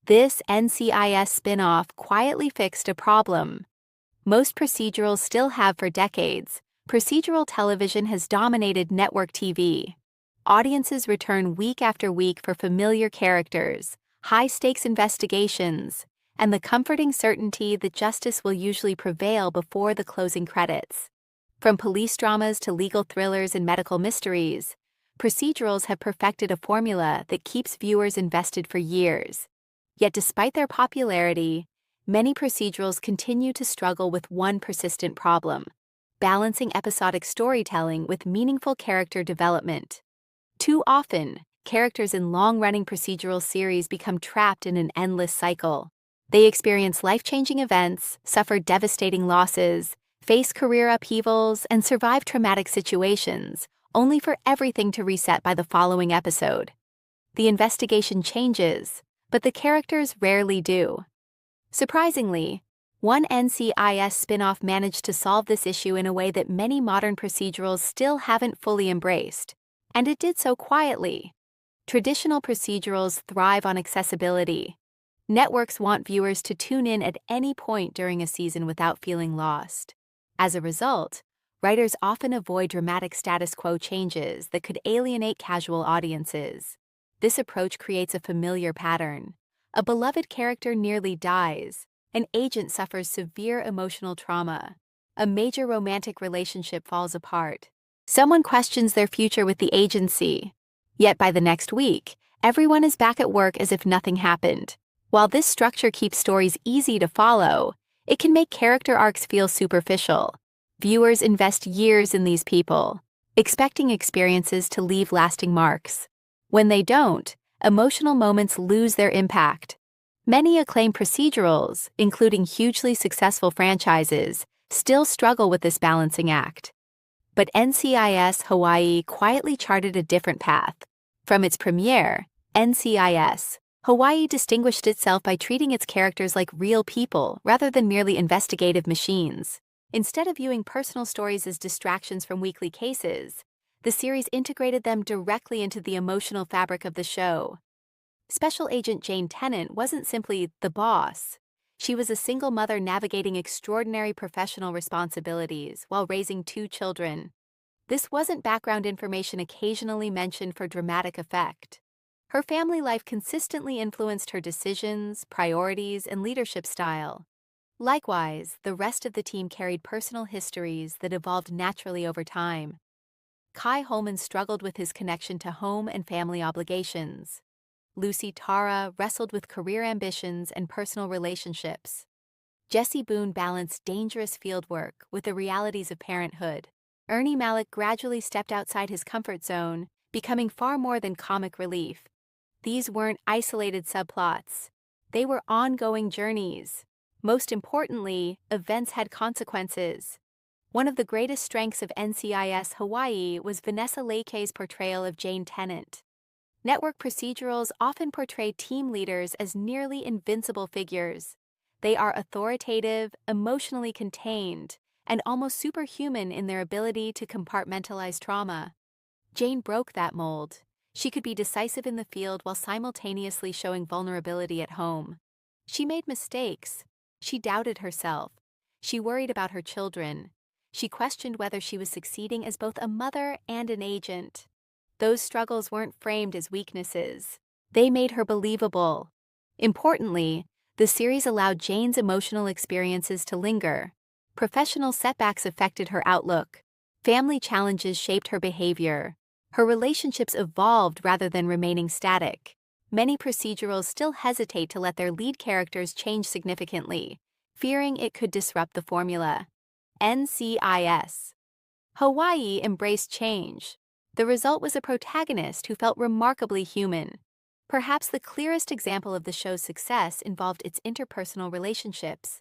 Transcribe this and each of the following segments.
This NCIS spin-off quietly fixed a problem most procedurals still have for decades. Procedural television has dominated network TV. Audiences return week after week for familiar characters, high-stakes investigations, and the comforting certainty that justice will usually prevail before the closing credits. From police dramas to legal thrillers and medical mysteries, procedurals have perfected a formula that keeps viewers invested for years. Yet despite their popularity, many procedurals continue to struggle with one persistent problem: balancing episodic storytelling with meaningful character development. Too often, characters in long-running procedural series become trapped in an endless cycle. They experience life-changing events, suffer devastating losses, face career upheavals, and survive traumatic situations, only for everything to reset by the following episode. The investigation changes, but the characters rarely do. Surprisingly, one NCIS spin-off managed to solve this issue in a way that many modern procedurals still haven't fully embraced, and it did so quietly. Traditional procedurals thrive on accessibility. Networks want viewers to tune in at any point during a season without feeling lost. As a result, writers often avoid dramatic status quo changes that could alienate casual audiences. This approach creates a familiar pattern. A beloved character nearly dies. An agent suffers severe emotional trauma. A major romantic relationship falls apart. Someone questions their future with the agency. Yet by the next week, everyone is back at work as if nothing happened. While this structure keeps stories easy to follow, it can make character arcs feel superficial. Viewers invest years in these people, expecting experiences to leave lasting marks. When they don't, emotional moments lose their impact. Many acclaimed procedurals, including hugely successful franchises, still struggle with this balancing act. But NCIS Hawaii quietly charted a different path. From its premiere, NCIS Hawaii distinguished itself by treating its characters like real people rather than merely investigative machines. Instead of viewing personal stories as distractions from weekly cases, the series integrated them directly into the emotional fabric of the show. Special Agent Jane Tennant wasn't simply the boss. She was a single mother navigating extraordinary professional responsibilities while raising 2 children. This wasn't background information occasionally mentioned for dramatic effect. Her family life consistently influenced her decisions, priorities, and leadership style. Likewise, the rest of the team carried personal histories that evolved naturally over time. Kai Holman struggled with his connection to home and family obligations. Lucy Tara wrestled with career ambitions and personal relationships. Jesse Boone balanced dangerous fieldwork with the realities of parenthood. Ernie Malick gradually stepped outside his comfort zone, becoming far more than comic relief. These weren't isolated subplots. They were ongoing journeys. Most importantly, events had consequences. One of the greatest strengths of NCIS Hawaii was Vanessa Leike's portrayal of Jane Tennant. Network procedurals often portray team leaders as nearly invincible figures. They are authoritative, emotionally contained, and almost superhuman in their ability to compartmentalize trauma. Jane broke that mold. She could be decisive in the field while simultaneously showing vulnerability at home. She made mistakes. She doubted herself. She worried about her children. She questioned whether she was succeeding as both a mother and an agent. Those struggles weren't framed as weaknesses. They made her believable. Importantly, the series allowed Jane's emotional experiences to linger. Professional setbacks affected her outlook. Family challenges shaped her behavior. Her relationships evolved rather than remaining static. Many procedurals still hesitate to let their lead characters change significantly, fearing it could disrupt the formula. NCIS Hawaii embraced change. The result was a protagonist who felt remarkably human. Perhaps the clearest example of the show's success involved its interpersonal relationships.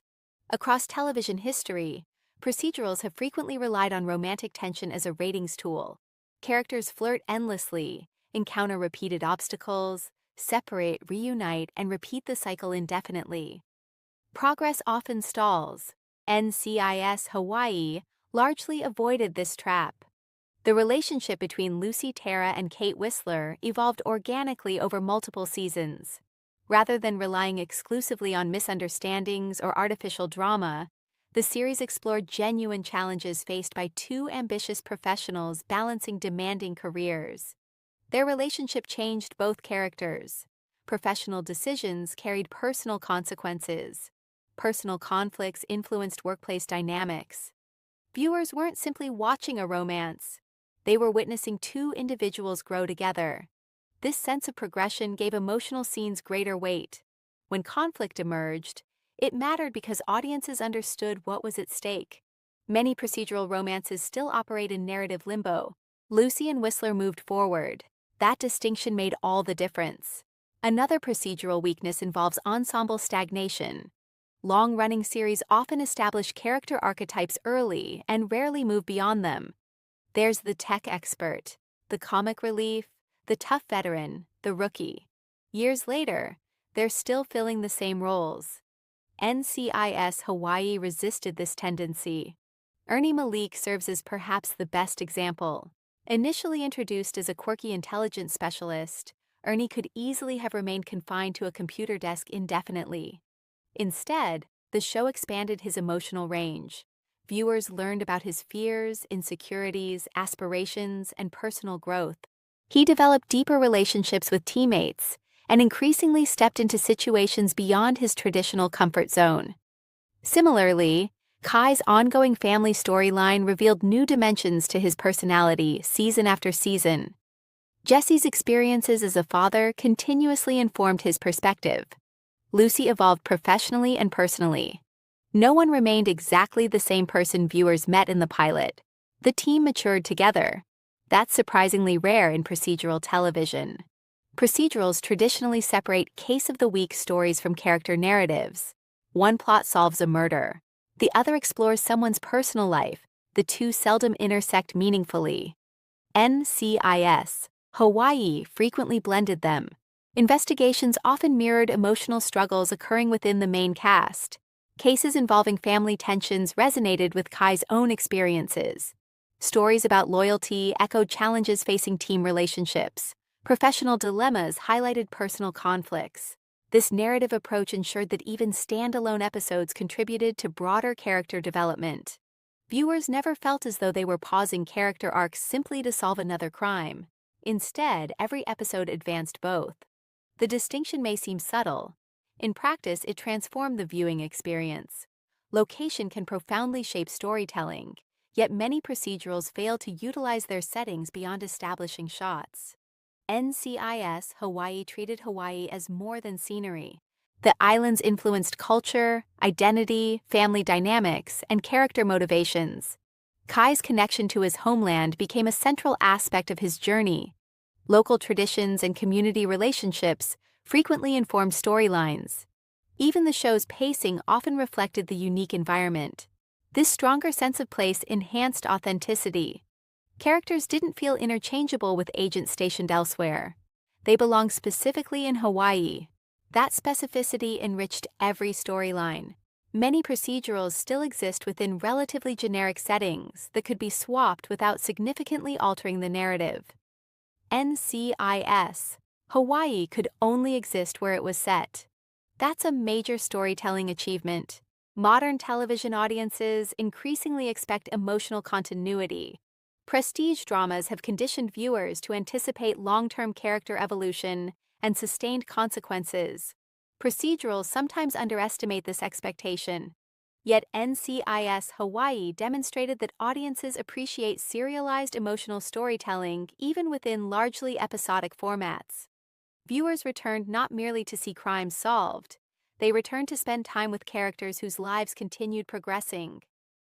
Across television history, procedurals have frequently relied on romantic tension as a ratings tool. Characters flirt endlessly, encounter repeated obstacles, separate, reunite, and repeat the cycle indefinitely. Progress often stalls. NCIS Hawaii largely avoided this trap. The relationship between Lucy Tara and Kate Whistler evolved organically over multiple seasons. Rather than relying exclusively on misunderstandings or artificial drama, the series explored genuine challenges faced by two ambitious professionals balancing demanding careers. Their relationship changed both characters. Professional decisions carried personal consequences. Personal conflicts influenced workplace dynamics. Viewers weren't simply watching a romance. They were witnessing two individuals grow together. This sense of progression gave emotional scenes greater weight. When conflict emerged, it mattered because audiences understood what was at stake. Many procedural romances still operate in narrative limbo. Lucy and Whistler moved forward. That distinction made all the difference. Another procedural weakness involves ensemble stagnation. Long-running series often establish character archetypes early and rarely move beyond them. There's the tech expert, the comic relief, the tough veteran, the rookie. Years later, they're still filling the same roles. NCIS Hawaii resisted this tendency. Ernie Malik serves as perhaps the best example. Initially introduced as a quirky intelligence specialist, Ernie could easily have remained confined to a computer desk indefinitely. Instead, the show expanded his emotional range. Viewers learned about his fears, insecurities, aspirations, and personal growth. He developed deeper relationships with teammates and increasingly stepped into situations beyond his traditional comfort zone. Similarly, Kai's ongoing family storyline revealed new dimensions to his personality season after season. Jesse's experiences as a father continuously informed his perspective. Lucy evolved professionally and personally. No one remained exactly the same person viewers met in the pilot. The team matured together. That's surprisingly rare in procedural television. Procedurals traditionally separate case-of-the-week stories from character narratives. One plot solves a murder. The other explores someone's personal life. The two seldom intersect meaningfully. NCIS Hawaii frequently blended them. Investigations often mirrored emotional struggles occurring within the main cast. Cases involving family tensions resonated with Kai's own experiences. Stories about loyalty echoed challenges facing team relationships. Professional dilemmas highlighted personal conflicts. This narrative approach ensured that even standalone episodes contributed to broader character development. Viewers never felt as though they were pausing character arcs simply to solve another crime. Instead, every episode advanced both. The distinction may seem subtle. In practice, it transformed the viewing experience. Location can profoundly shape storytelling, yet many procedurals fail to utilize their settings beyond establishing shots. NCIS Hawaii treated Hawaii as more than scenery. The islands influenced culture, identity, family dynamics, and character motivations. Kai's connection to his homeland became a central aspect of his journey. Local traditions and community relationships frequently informed storylines. Even the show's pacing often reflected the unique environment. This stronger sense of place enhanced authenticity. Characters didn't feel interchangeable with agents stationed elsewhere. They belonged specifically in Hawaii. That specificity enriched every storyline. Many procedurals still exist within relatively generic settings that could be swapped without significantly altering the narrative. NCIS Hawaii could only exist where it was set. That's a major storytelling achievement. Modern television audiences increasingly expect emotional continuity. Prestige dramas have conditioned viewers to anticipate long-term character evolution and sustained consequences. Procedurals sometimes underestimate this expectation. Yet NCIS Hawaii demonstrated that audiences appreciate serialized emotional storytelling even within largely episodic formats. Viewers returned not merely to see crimes solved, they returned to spend time with characters whose lives continued progressing.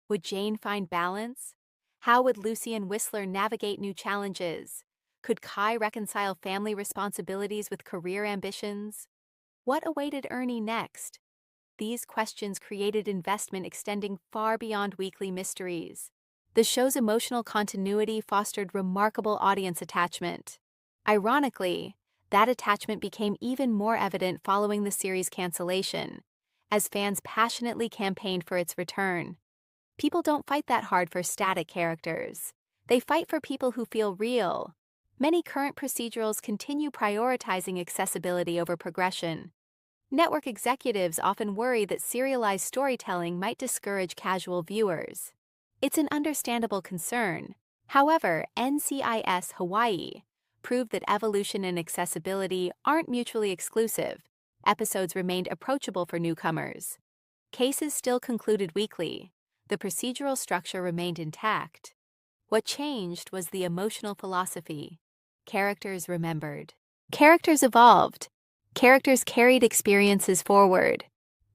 Would Jane find balance? How would Lucy and Whistler navigate new challenges? Could Kai reconcile family responsibilities with career ambitions? What awaited Ernie next? These questions created investment extending far beyond weekly mysteries. The show's emotional continuity fostered remarkable audience attachment. Ironically, that attachment became even more evident following the series' cancellation, as fans passionately campaigned for its return. People don't fight that hard for static characters. They fight for people who feel real. Many current procedurals continue prioritizing accessibility over progression. Network executives often worry that serialized storytelling might discourage casual viewers. It's an understandable concern. However, NCIS Hawaii proved that evolution and accessibility aren't mutually exclusive. Episodes remained approachable for newcomers. Cases still concluded weekly. The procedural structure remained intact. What changed was the emotional philosophy. Characters remembered. Characters evolved. Characters carried experiences forward.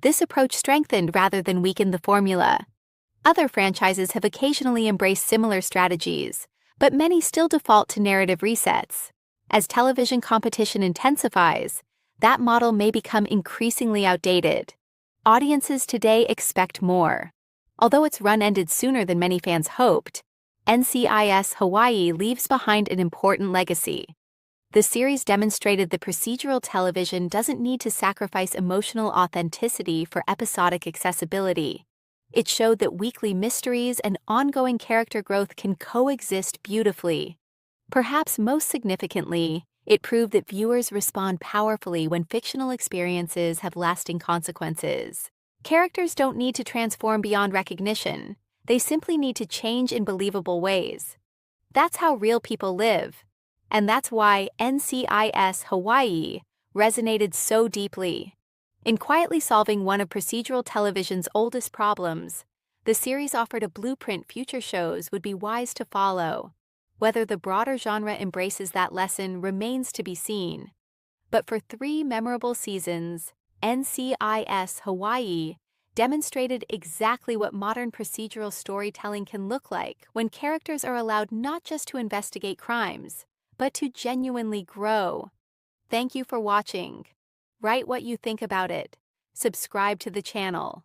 This approach strengthened rather than weakened the formula. Other franchises have occasionally embraced similar strategies, but many still default to narrative resets. As television competition intensifies, that model may become increasingly outdated. Audiences today expect more. Although its run ended sooner than many fans hoped, NCIS Hawaii leaves behind an important legacy. The series demonstrated that procedural television doesn't need to sacrifice emotional authenticity for episodic accessibility. It showed that weekly mysteries and ongoing character growth can coexist beautifully. Perhaps most significantly, it proved that viewers respond powerfully when fictional experiences have lasting consequences. Characters don't need to transform beyond recognition. They simply need to change in believable ways. That's how real people live. And that's why NCIS Hawaii resonated so deeply. In quietly solving one of procedural television's oldest problems, the series offered a blueprint future shows would be wise to follow. Whether the broader genre embraces that lesson remains to be seen. But for 3 memorable seasons, NCIS Hawaii demonstrated exactly what modern procedural storytelling can look like when characters are allowed not just to investigate crimes, but to genuinely grow. Thank you for watching. Write what you think about it. Subscribe to the channel.